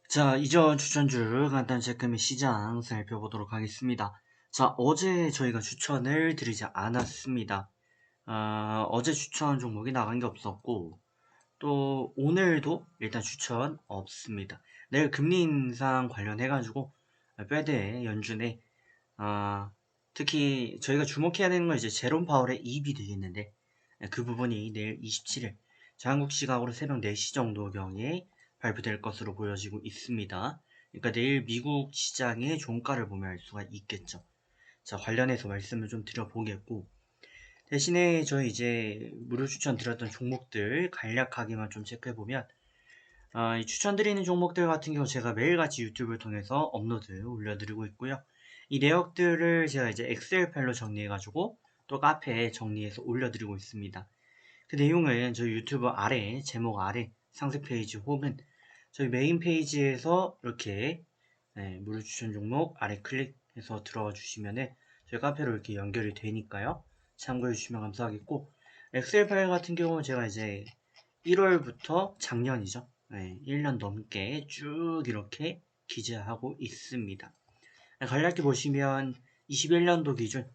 자, 이전 추천주 간단 체크 및 시장 살펴보도록 하겠습니다. 자, 어제 저희가 추천을 드리지 않았습니다. 어제 추천 종목이 나간 게 없었고, 또 오늘도 일단 추천 없습니다. 내일 금리 인상 관련해가지고, 페드의 연준에, 특히 저희가 주목해야 되는 건 이제 제롬 파월의 이입이 되겠는데, 그 부분이 내일 27일, 한국 시각으로 새벽 4시 정도경에 발표될 것으로 보여지고 있습니다. 그러니까 내일 미국 시장의 종가를 보면 알 수가 있겠죠. 자, 관련해서 말씀을 좀 드려보겠고, 대신에 저희 이제 무료 추천 드렸던 종목들 간략하게만 좀 체크해보면, 이 추천드리는 종목들 같은 경우 제가 매일같이 유튜브를 통해서 업로드 올려드리고 있고요. 이 내역들을 제가 이제 엑셀 파일로 정리해가지고 또 카페에 정리해서 올려드리고 있습니다. 그 내용은 저희 유튜브 아래, 제목 아래 상세 페이지 혹은 저희 메인 페이지에서 이렇게 무료 추천 종목 아래 클릭해서 들어가 주시면은 저희 카페로 이렇게 연결이 되니까요. 참고해 주시면 감사하겠고, 엑셀 파일 같은 경우는 제가 이제 1월부터 작년이죠. 1년 넘게 쭉 이렇게 기재하고 있습니다. 간략히 보시면 21년도 기준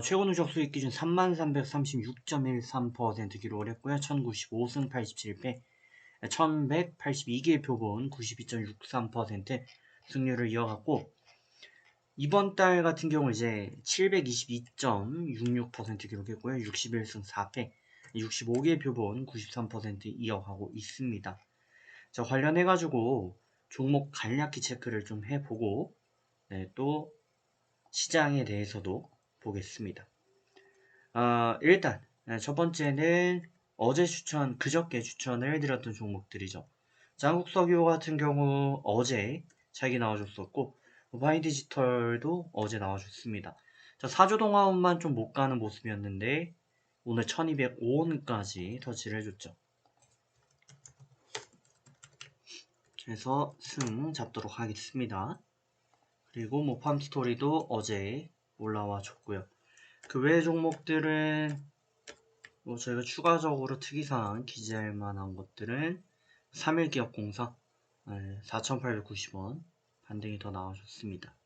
최고 누적 수익 기준 3336.13% 기록을 했고요. 1095승 87패, 1182개의 표본 92.63% 승률을 이어갔고, 이번 달 같은 경우 이제 722.66% 기록했고요. 61승 4패, 65개의 표본 93% 이어가고 있습니다. 자, 관련해가지고 종목 간략히 체크를 좀 해보고, 또 시장에 대해서도 보겠습니다. 일단 첫 번째는 어제 그저께 추천을 드렸던 종목들이죠. 자, 한국석유 같은 경우 어제 차익이 나와줬었고, 모바일디지털도 어제 나와줬습니다. 자, 사조동화운만 좀 못 가는 모습이었는데 오늘 1205원까지 터치를 해줬죠. 그래서 승 잡도록 하겠습니다. 그리고 팜스토리도 어제 올라와 줬고요. 그 외의 종목들은 저희가 추가적으로 특이사항 기재할 만한 것들은 3일기업공사 4,890원 반등이 더 나와줬습니다.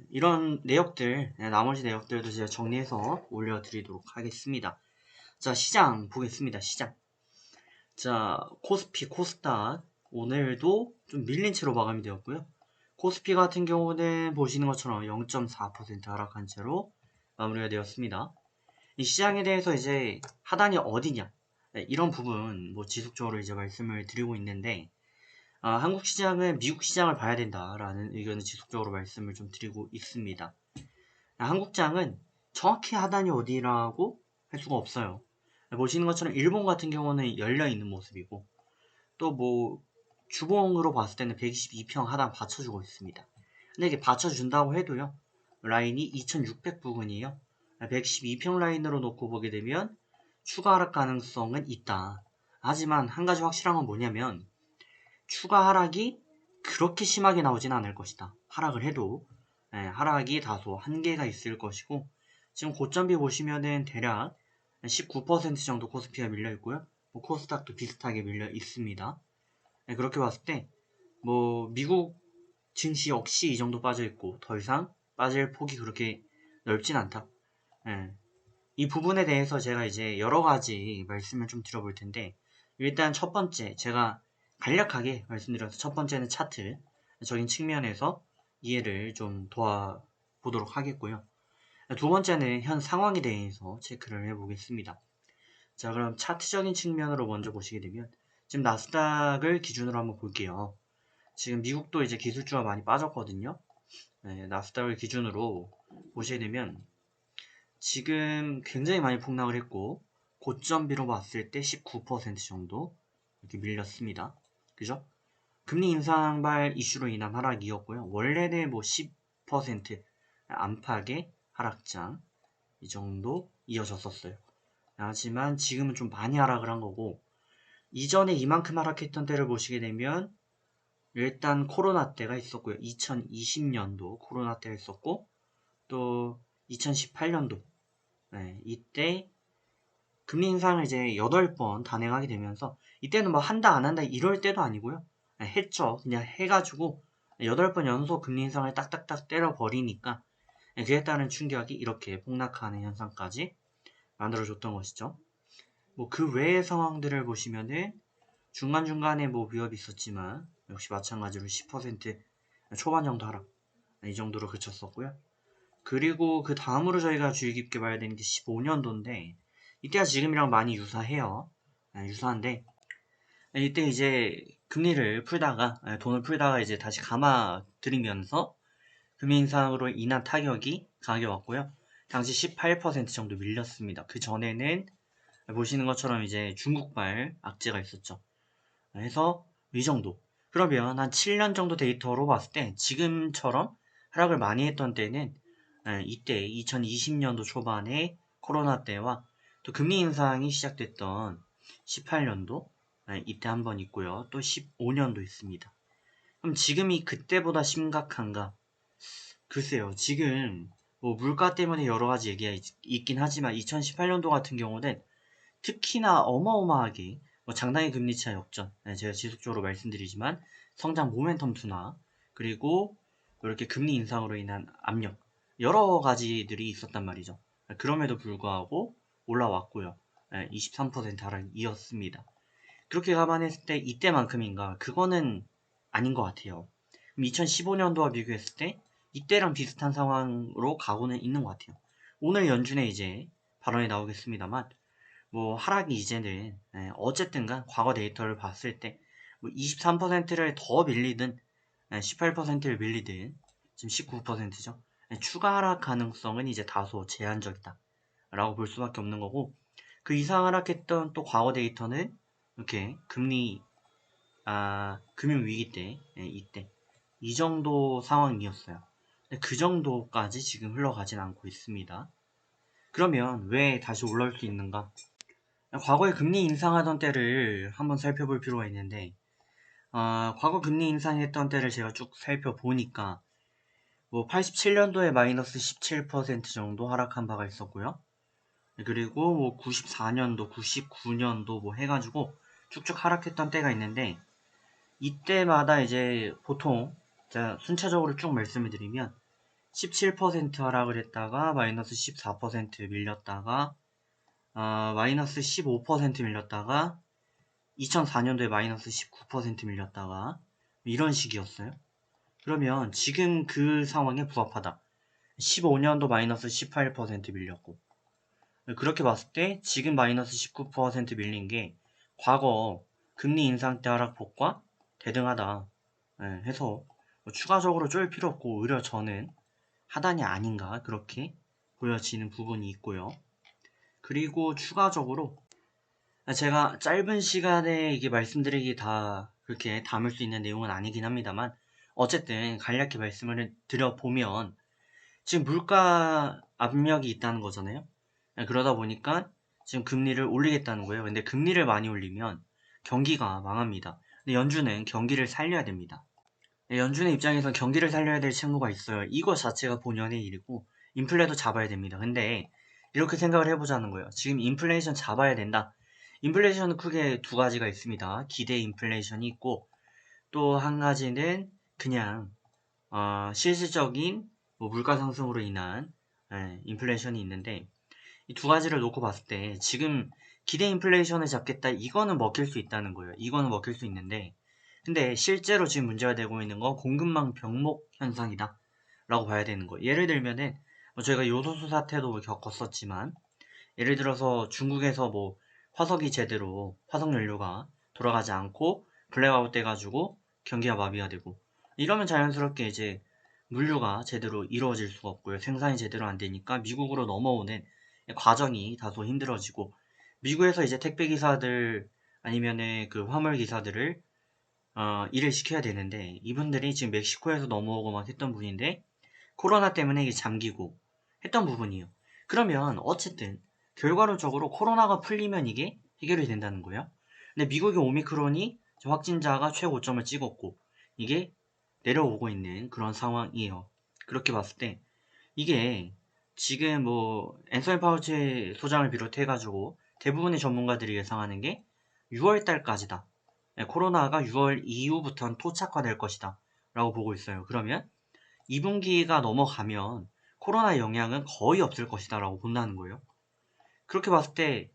이런 내역들, 나머지 내역들도 제가 정리해서 올려드리도록 하겠습니다. 자, 시장 보겠습니다. 시장. 자, 코스피, 코스닥 오늘도 좀 밀린 채로 마감이 되었고요. 코스피 같은 경우는 보시는 것처럼 0.4% 하락한 채로 마무리가 되었습니다. 이 시장에 대해서 이제 하단이 어디냐, 이런 부분 뭐 지속적으로 이제 말씀을 드리고 있는데, 한국 시장은 미국 시장을 봐야 된다라는 의견을 지속적으로 말씀을 좀 드리고 있습니다. 한국장은 정확히 하단이 어디라고 할 수가 없어요. 보시는 것처럼 일본 같은 경우는 열려 있는 모습이고, 또 뭐 주봉으로 봤을 때는 122평 하단 받쳐주고 있습니다. 근데 이게 받쳐준다고 해도요, 라인이 2600 부근이에요. 112평 라인으로 놓고 보게 되면 추가 하락 가능성은 있다. 하지만 한 가지 확실한 건 뭐냐면, 추가 하락이 그렇게 심하게 나오진 않을 것이다. 하락을 해도 하락이 다소 한계가 있을 것이고, 지금 고점비 보시면은 대략 19% 정도 코스피가 밀려 있고요. 뭐 코스닥도 비슷하게 밀려 있습니다. 그렇게 봤을 때 뭐 미국 증시 역시 이 정도 빠져 있고 더 이상 빠질 폭이 그렇게 넓진 않다. 이 부분에 대해서 제가 이제 여러 가지 말씀을 좀 드려볼 텐데, 일단 첫 번째 제가 간략하게 말씀드려서 첫 번째는 차트적인 측면에서 이해를 좀 도와보도록 하겠고요. 두 번째는 현 상황에 대해서 체크를 해보겠습니다. 자, 그럼 차트적인 측면으로 먼저 보시게 되면 지금 나스닥을 기준으로 한번 볼게요. 지금 미국도 이제 기술주가 많이 빠졌거든요. 나스닥을 기준으로 보시게 되면 지금 굉장히 많이 폭락을 했고, 고점비로 봤을 때 19% 정도 이렇게 밀렸습니다. 그죠? 금리 인상발 이슈로 인한 하락이었고요. 원래는 뭐 10% 안팎의 하락장 이 정도 이어졌었어요. 하지만 지금은 좀 많이 하락을 한 거고, 이전에 이만큼 하락했던 때를 보시게 되면 일단 코로나 때가 있었고요. 2020년도 코로나 때가 있었고, 또 2018년도 이때 금리 인상을 이제 8번 단행하게 되면서 이때는 뭐 한다 안 한다 이럴 때도 아니고요. 했죠. 그냥 해가지고 8번 연속 금리 인상을 딱딱딱 때려버리니까 그에 따른 충격이 이렇게 폭락하는 현상까지 만들어줬던 것이죠. 뭐 그 외의 상황들을 보시면은 중간중간에 뭐 위협이 있었지만 역시 마찬가지로 10% 초반 정도 하락 이 정도로 그쳤었고요. 그리고 그 다음으로 저희가 주의 깊게 봐야 되는 게 15년도인데 이때가 지금이랑 많이 유사해요. 유사한데 이때 이제 금리를 풀다가 돈을 풀다가 이제 다시 감아 들이면서 금리 인상으로 인한 타격이 강하게 왔고요. 당시 18% 정도 밀렸습니다. 그 전에는 보시는 것처럼 이제 중국발 악재가 있었죠. 그래서 이 정도. 그러면 한 7년 정도 데이터로 봤을 때 지금처럼 하락을 많이 했던 때는 이때 2020년도 초반에 코로나 때와 또 금리 인상이 시작됐던 18년도 이때 한 번 있고요. 또 15년도 있습니다. 그럼 지금이 그때보다 심각한가? 글쎄요. 지금 뭐 물가 때문에 여러 가지 얘기가 있긴 하지만 2018년도 같은 경우는 특히나 어마어마하게 뭐 장단기 금리차 역전, 제가 지속적으로 말씀드리지만 성장 모멘텀 둔화, 그리고 이렇게 금리 인상으로 인한 압력, 여러 가지들이 있었단 말이죠. 그럼에도 불구하고 올라왔고요. 23% 하락이 이었습니다. 그렇게 감안했을 때 이때만큼인가? 그거는 아닌 것 같아요. 그럼 2015년도와 비교했을 때 이때랑 비슷한 상황으로 가고는 있는 것 같아요. 오늘 연준에 이제 발언이 나오겠습니다만 뭐 하락이 이제는 어쨌든간 과거 데이터를 봤을 때 뭐 23%를 더 밀리든 18%를 밀리든 지금 19%죠. 추가 하락 가능성은 이제 다소 제한적이다 라고 볼 수밖에 없는 거고 그 이상 하락했던 또 과거 데이터는 이렇게 금리 금융위기 때 이때 이 정도 상황이었어요. 그 정도까지 지금 흘러가진 않고 있습니다. 그러면 왜 다시 올라올 수 있는가? 과거에 금리 인상하던 때를 한번 살펴볼 필요가 있는데 과거 금리 인상했던 때를 제가 쭉 살펴보니까 뭐 87년도에 마이너스 17% 정도 하락한 바가 있었고요. 그리고 뭐 94년도, 99년도 뭐 해가지고 쭉쭉 하락했던 때가 있는데 이때마다 이제 보통 자 순차적으로 쭉 말씀을 드리면 17% 하락을 했다가 마이너스 14% 밀렸다가 마이너스 15% 밀렸다가 2004년도에 마이너스 19% 밀렸다가 이런 식이었어요. 그러면 지금 그 상황에 부합하다. 15년도 마이너스 18% 밀렸고 그렇게 봤을 때 지금 마이너스 19% 밀린 게 과거 금리 인상 때 하락폭과 대등하다 해서 추가적으로 쫄 필요 없고 오히려 저는 하단이 아닌가 그렇게 보여지는 부분이 있고요. 그리고 추가적으로 제가 짧은 시간에 이게 말씀드리기 다 그렇게 담을 수 있는 내용은 아니긴 합니다만 어쨌든 간략히 말씀을 드려보면 지금 물가 압력이 있다는 거잖아요. 그러다 보니까 지금 금리를 올리겠다는 거예요. 근데 금리를 많이 올리면 경기가 망합니다. 근데 연준은 경기를 살려야 됩니다. 연준의 입장에서 경기를 살려야 될 책무가 있어요. 이거 자체가 본연의 일이고 인플레도 잡아야 됩니다. 근데 이렇게 생각을 해보자는 거예요. 지금 인플레이션 잡아야 된다. 인플레이션은 크게 두 가지가 있습니다. 기대 인플레이션이 있고 또 한 가지는 그냥 실질적인 뭐 물가 상승으로 인한 인플레이션이 있는데 이 두 가지를 놓고 봤을 때 지금 기대 인플레이션을 잡겠다 이거는 먹힐 수 있다는 거예요. 이거는 먹힐 수 있는데 근데 실제로 지금 문제가 되고 있는 건 공급망 병목 현상이다 라고 봐야 되는 거예요. 예를 들면은 뭐 저희가 요소수 사태도 겪었었지만 예를 들어서 중국에서 뭐 화석이 제대로 화석 연료가 돌아가지 않고 블랙아웃 돼가지고 경기가 마비가 되고 이러면 자연스럽게 이제 물류가 제대로 이루어질 수가 없고요. 생산이 제대로 안 되니까 미국으로 넘어오는 과정이 다소 힘들어지고 미국에서 이제 택배 기사들 아니면은 그 화물 기사들을 일을 시켜야 되는데 이분들이 지금 멕시코에서 넘어오고 막 했던 분인데 코로나 때문에 이게 잠기고 했던 부분이에요. 그러면 어쨌든 결과론적으로 코로나가 풀리면 이게 해결이 된다는 거예요. 근데 미국의 오미크론이 확진자가 최고점을 찍었고 이게 내려오고 있는 그런 상황이에요. 그렇게 봤을 때 이게 지금 뭐 앤서니 파우치 소장을 비롯해가지고 대부분의 전문가들이 예상하는 게 6월달까지다. 코로나가 6월 이후부터는 토착화될 것이다. 라고 보고 있어요. 그러면 2분기가 넘어가면 코로나 영향은 거의 없을 것이다. 라고 본다는 거예요. 그렇게 봤을 때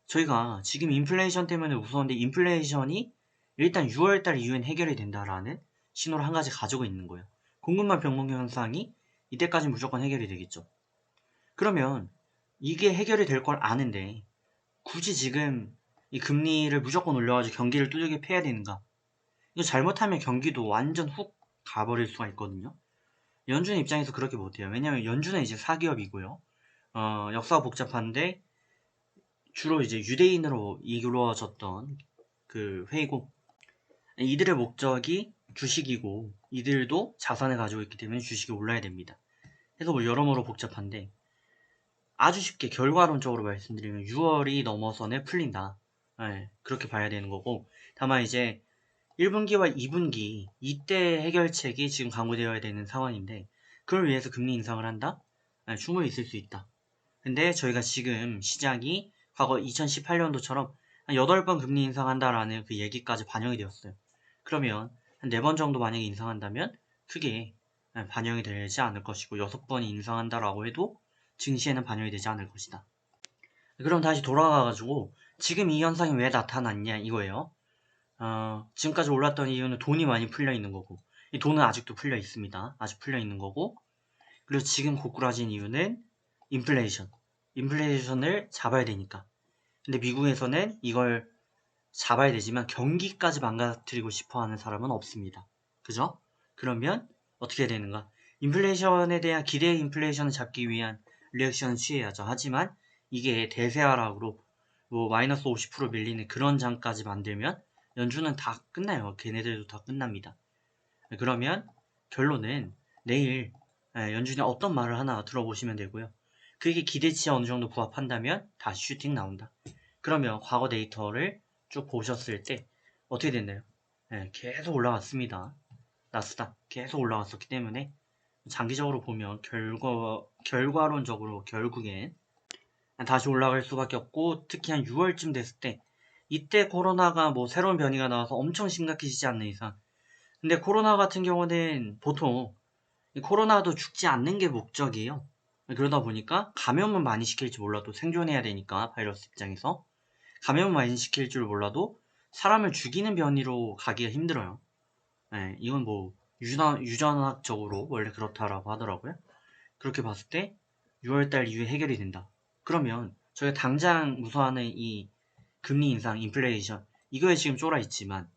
저희가 지금 인플레이션 때문에 무서운데 인플레이션이 일단 6월달 이후엔 해결이 된다라는 신호를 한 가지 가지고 있는 거예요. 공급망 변동 현상이 이때까지 무조건 해결이 되겠죠. 그러면 이게 해결이 될 걸 아는데 굳이 지금 이 금리를 무조건 올려가지고 경기를 두들겨 패야 되는가? 이거 잘못하면 경기도 완전 훅 가버릴 수가 있거든요. 연준 입장에서 그렇게 못해요. 왜냐면 연준은 이제 사기업이고요. 역사가 복잡한데 주로 이제 유대인으로 이루어졌던 그 회의고 이들의 목적이 주식이고 이들도 자산을 가지고 있기 때문에 주식이 올라야 됩니다. 그래서 뭐 여러모로 복잡한데 아주 쉽게 결과론적으로 말씀드리면 6월이 넘어서는 풀린다. 네, 그렇게 봐야 되는 거고 다만 이제 1분기와 2분기 이때 해결책이 지금 강구되어야 되는 상황인데 그걸 위해서 금리 인상을 한다? 네, 충분히 있을 수 있다. 근데 저희가 지금 시장이 과거 2018년도처럼 한 8번 금리 인상한다라는 그 얘기까지 반영이 되었어요. 그러면 한 4번 정도 만약에 인상한다면 크게 반영이 되지 않을 것이고 6번이 인상한다라고 해도 증시에는 반영이 되지 않을 것이다. 그럼 다시 돌아가가지고 지금 이 현상이 왜 나타났냐 이거예요. 지금까지 올랐던 이유는 돈이 많이 풀려 있는 거고 이 돈은 아직도 풀려 있습니다. 아직 풀려 있는 거고 그리고 지금 고꾸라진 이유는 인플레이션을 잡아야 되니까. 근데 미국에서는 이걸 잡아야 되지만 경기까지 망가뜨리고 싶어하는 사람은 없습니다. 그죠? 그러면 어떻게 되는가? 인플레이션에 대한 기대 인플레이션을 잡기 위한 리액션을 취해야죠. 하지만 이게 대세하락으로 뭐 마이너스 50% 밀리는 그런 장까지 만들면 연준은 다 끝나요. 걔네들도 다 끝납니다. 그러면 결론은 내일 연준이 어떤 말을 하나 들어보시면 되고요. 그게 기대치에 어느 정도 부합한다면 다시 슈팅 나온다. 그러면 과거 데이터를 쭉 보셨을 때 어떻게 됐나요? 계속 올라왔습니다. 나스닥 계속 올라왔었기 때문에 장기적으로 보면 결과론적으로 결국엔 다시 올라갈 수밖에 없고 특히 한 6월쯤 됐을 때 이때 코로나가 뭐 새로운 변이가 나와서 엄청 심각해지지 않는 이상 근데 코로나 같은 경우는 보통 코로나도 죽지 않는 게 목적이에요. 그러다 보니까 감염은 많이 시킬지 몰라도 생존해야 되니까 바이러스 입장에서 감염은 많이 시킬 줄 몰라도 사람을 죽이는 변이로 가기가 힘들어요. 이건 뭐 유전학적으로 원래 그렇다라고 하더라고요. 그렇게 봤을 때 6월달 이후에 해결이 된다. 그러면 저희가 당장 무서워하는 이 금리 인상, 인플레이션 이거에 지금 쫄아 있지만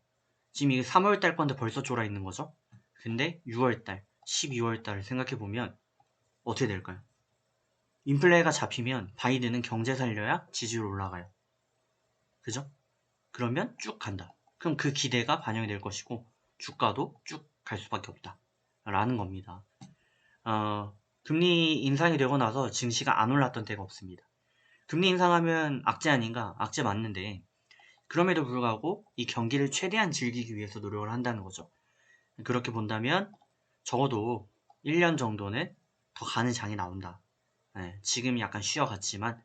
지금 이게 3월달 건데 벌써 쫄아 있는 거죠. 근데 6월달, 12월달을 생각해보면 어떻게 될까요? 인플레가 잡히면 바이든은 경제 살려야 지지율 올라가요. 그죠? 그러면 쭉 간다. 그럼 그 기대가 반영이 될 것이고 주가도 쭉 갈 수밖에 없다. 라는 겁니다. 금리 인상이 되고 나서 증시가 안 올랐던 때가 없습니다. 금리 인상하면 악재 아닌가? 악재 맞는데 그럼에도 불구하고 이 경기를 최대한 즐기기 위해서 노력을 한다는 거죠. 그렇게 본다면 적어도 1년 정도는 더 가는 장이 나온다. 지금 약간 쉬어갔지만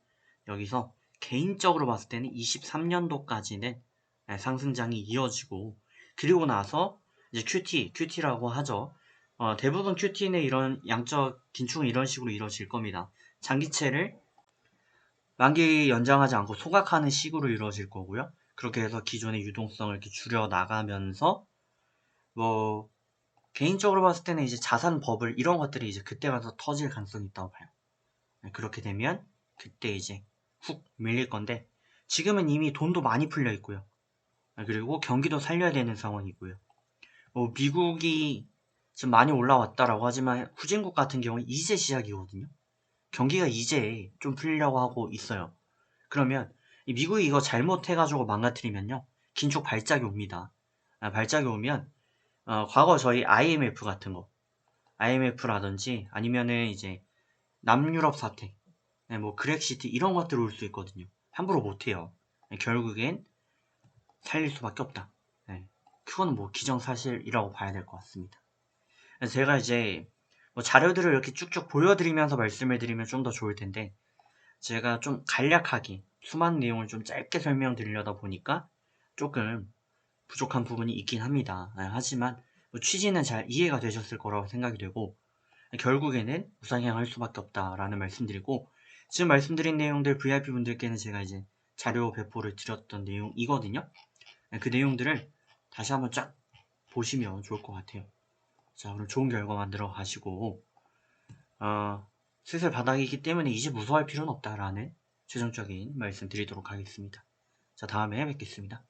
여기서 개인적으로 봤을 때는 23년도까지는 상승장이 이어지고 그리고 나서 이제 QT라고 하죠. 대부분 QT는 이런 양적 긴축은 이런 식으로 이루어질 겁니다. 장기채를 만기 연장하지 않고 소각하는 식으로 이루어질 거고요. 그렇게 해서 기존의 유동성을 이렇게 줄여 나가면서 뭐 개인적으로 봤을 때는 이제 자산 버블 이런 것들이 이제 그때 가서 터질 가능성이 있다고 봐요. 그렇게 되면 그때 이제 훅 밀릴 건데 지금은 이미 돈도 많이 풀려 있고요. 그리고 경기도 살려야 되는 상황이고요. 미국이 지금 많이 올라왔다라고 하지만 후진국 같은 경우는 이제 시작이거든요. 경기가 이제 좀 풀리려고 하고 있어요. 그러면 미국이 이거 잘못해가지고 망가뜨리면요. 긴축 발작이 옵니다. 발작이 오면 과거 저희 IMF 같은 거 IMF라든지 아니면은 이제 남유럽 사태 뭐 그렉시트 이런 것들 올 수 있거든요. 함부로 못해요. 결국엔 살릴 수밖에 없다. 그거는 뭐 기정사실이라고 봐야 될 것 같습니다. 그래서 제가 이제 뭐 자료들을 이렇게 쭉쭉 보여드리면서 말씀을 드리면 좀 더 좋을 텐데 제가 좀 간략하게 수많은 내용을 좀 짧게 설명드리려다 보니까 조금 부족한 부분이 있긴 합니다. 하지만 뭐 취지는 잘 이해가 되셨을 거라고 생각이 되고, 결국에는 우상향할 수밖에 없다라는 말씀드리고, 지금 말씀드린 내용들 VIP분들께는 제가 이제 자료 배포를 드렸던 내용이거든요. 그 내용들을 다시 한번 쫙 보시면 좋을 것 같아요. 자, 그럼 좋은 결과 만들어 가시고, 슬슬 바닥이기 때문에 이제 무서워할 필요는 없다라는 최종적인 말씀 드리도록 하겠습니다. 자, 다음에 뵙겠습니다.